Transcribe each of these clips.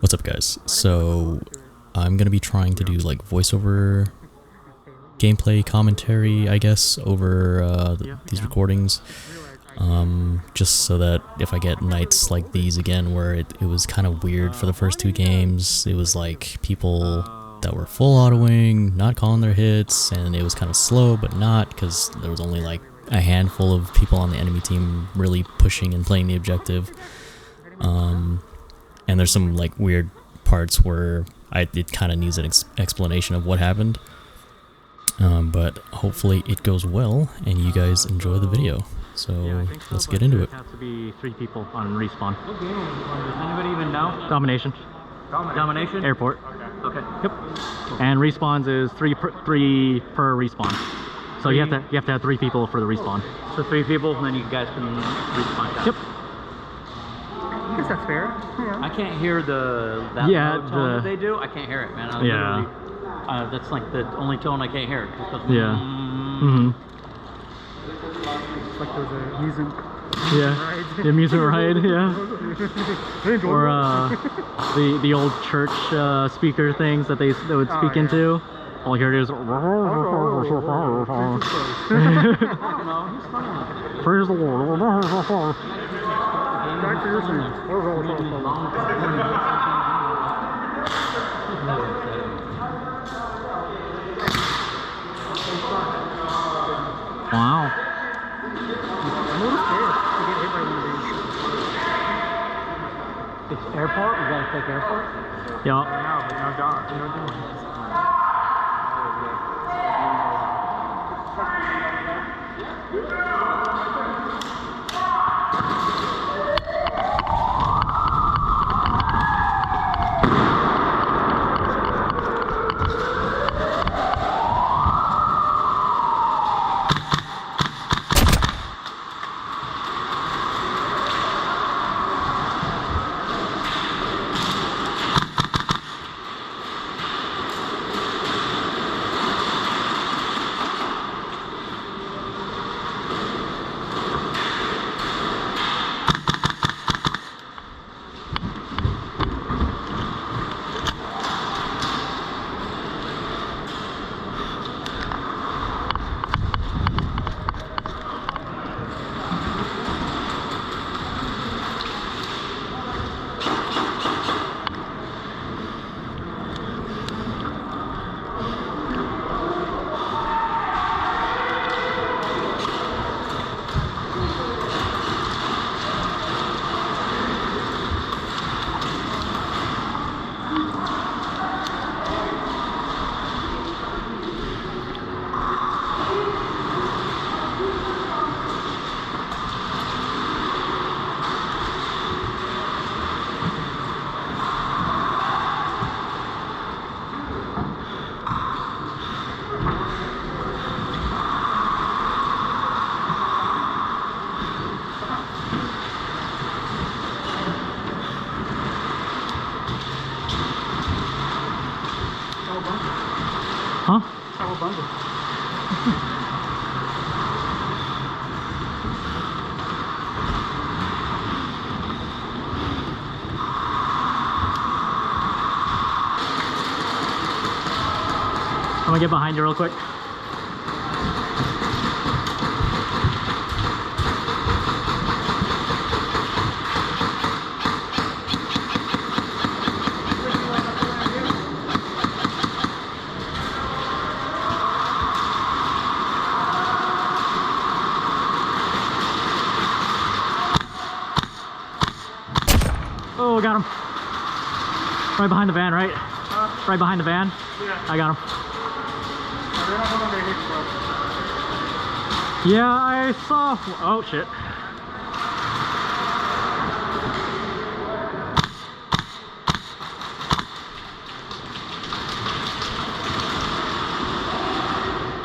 What's up, guys? So I'm gonna be trying to do like voiceover gameplay commentary, I guess, over these recordings, just so that if I get nights like these again where it was kind of weird for the first two games. It was like people that were full auto-wing, not calling their hits, and it was kind of slow but not, because there was only like a handful of people on the enemy team really pushing and playing the objective. And there's some like weird parts where it kind of needs an explanation of what happened. But hopefully it goes well and you guys enjoy the video. So let's get into it. It has to be 3 people on respawn. What game? Does anybody even know? Domination. Domination? Airport. Okay. Yep. And respawns is 3 per respawn. So you have to have 3 people for the respawn. So 3 people, and then you guys can respawn down. Yep. I guess that's fair. Yeah. I can't hear that low tone that they do. I can't hear it, man. That's like the only tone I can't hear. It just goes, It's like those amusement rides. The amusement ride, Or the old church speaker things that they would speak into. All I hear is praise the Lord. Back to your turn. Wow. I'm a little scared to get hit by one of these. It's airport? You gotta take airport? Yeah. No, but no dog. No dogs. Huh? Double bundle. I'm gonna get behind you real quick. Oh, got him. Right behind the van, right? Right behind the van? Yeah. I got him. They're not going to hit, bro. Yeah, I saw. Oh, shit.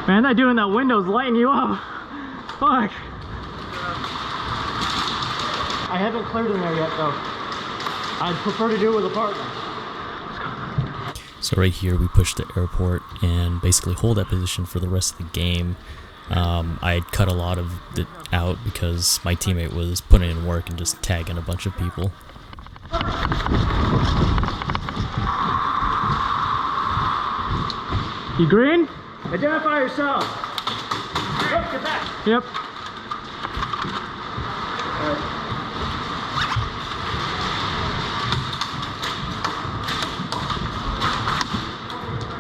Man, that dude in that window's lighting you up. Fuck. I haven't cleared in there yet, though. I'd prefer to do it with a partner. So right here we push the airport and basically hold that position for the rest of the game. I had cut a lot of it out because my teammate was putting in work and just tagging a bunch of people. You green? Identify yourself. Oh, get back. Yep.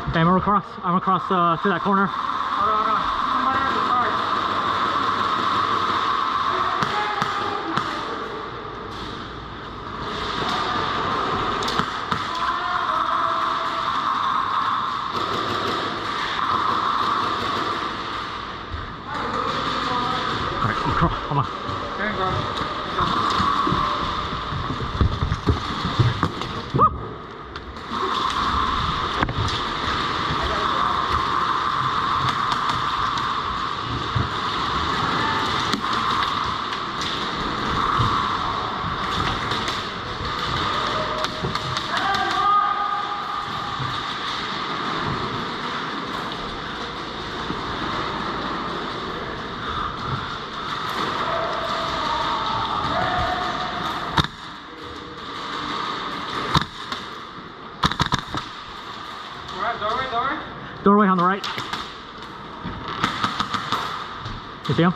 Okay, I'm across to that corner. Hold on. Somebody has a card. Alright, you crawl. Come on. There you go. Doorway on the right. You see him?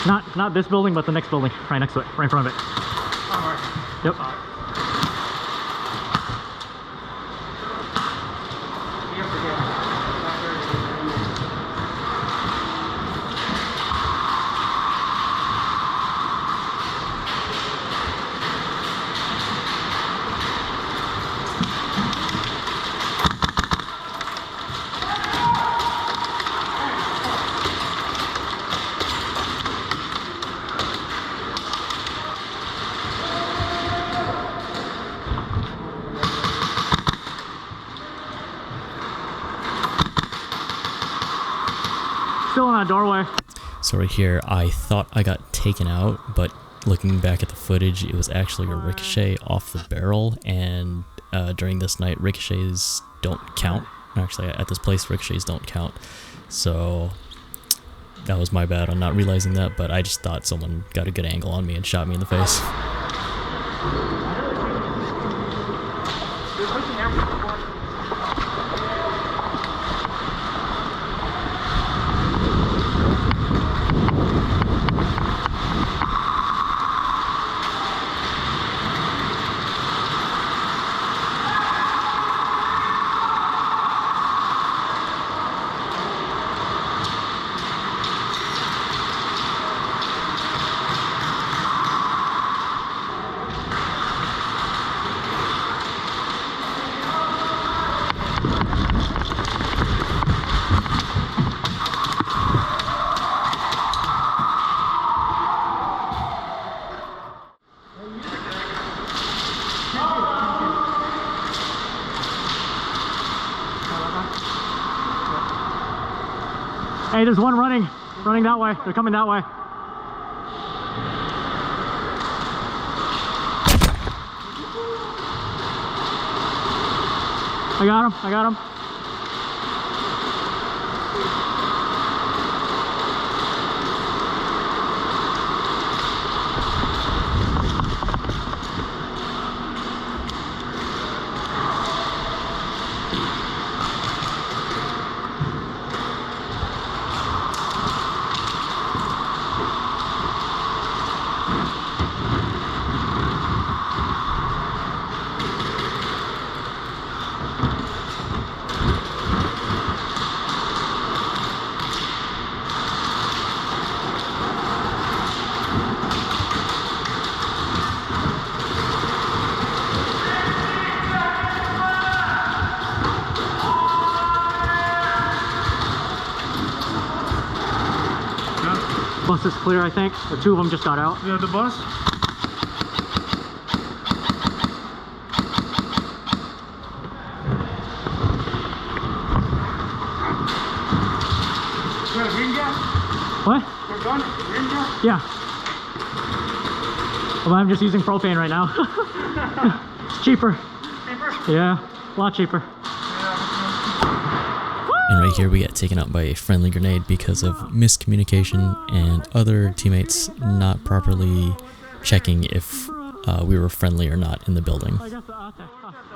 Not this building, but the next building, right next to it, right in front of it. Yep. Still in that doorway. So right here, I thought I got taken out, but looking back at the footage, it was actually a ricochet off the barrel, and during this night, ricochets don't count. Actually, at this place, ricochets don't count. So that was my bad on not realizing that, but I just thought someone got a good angle on me and shot me in the face. Hey, there's one running that way. They're coming that way. I got him. Bus is clear, I think. The two of them just got out. Yeah, the bus. What? We're done. Yeah. Well, I'm just using propane right now. It's cheaper. Yeah, a lot cheaper. And right here we get taken out by a friendly grenade because of miscommunication and other teammates not properly checking if we were friendly or not in the building.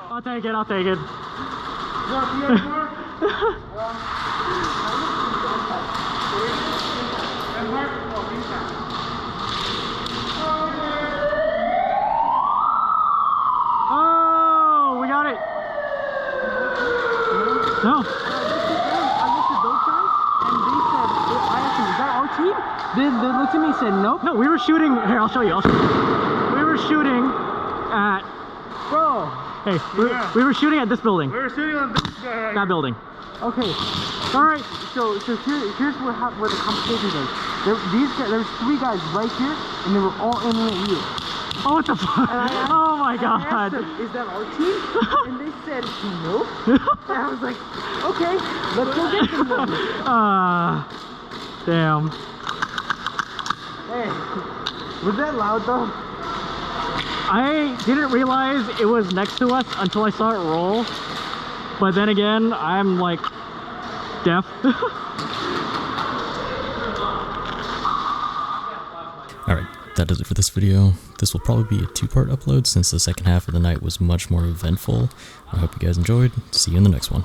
I'll take it. Oh, we got it. No. I looked at those guys and they said, I asked them, is that our team? They looked at me and said, nope. No, we were shooting. Here, I'll show you. We were shooting at. Bro. Hey, we were shooting at this building. We were shooting on this guy right That building. Okay. All right. So here's where the competition goes. There's 3 guys right here, and they were all aiming at you. Oh, what the fuck? Oh my I asked god. them, is that our team? And they said, no. And I was like, okay, let's go get them then. Damn. Hey, was that loud though? I didn't realize it was next to us until I saw it roll. But then again, I'm like deaf. Alright, that does it for this video. This will probably be a 2-part upload since the second half of the night was much more eventful. I hope you guys enjoyed. See you in the next one.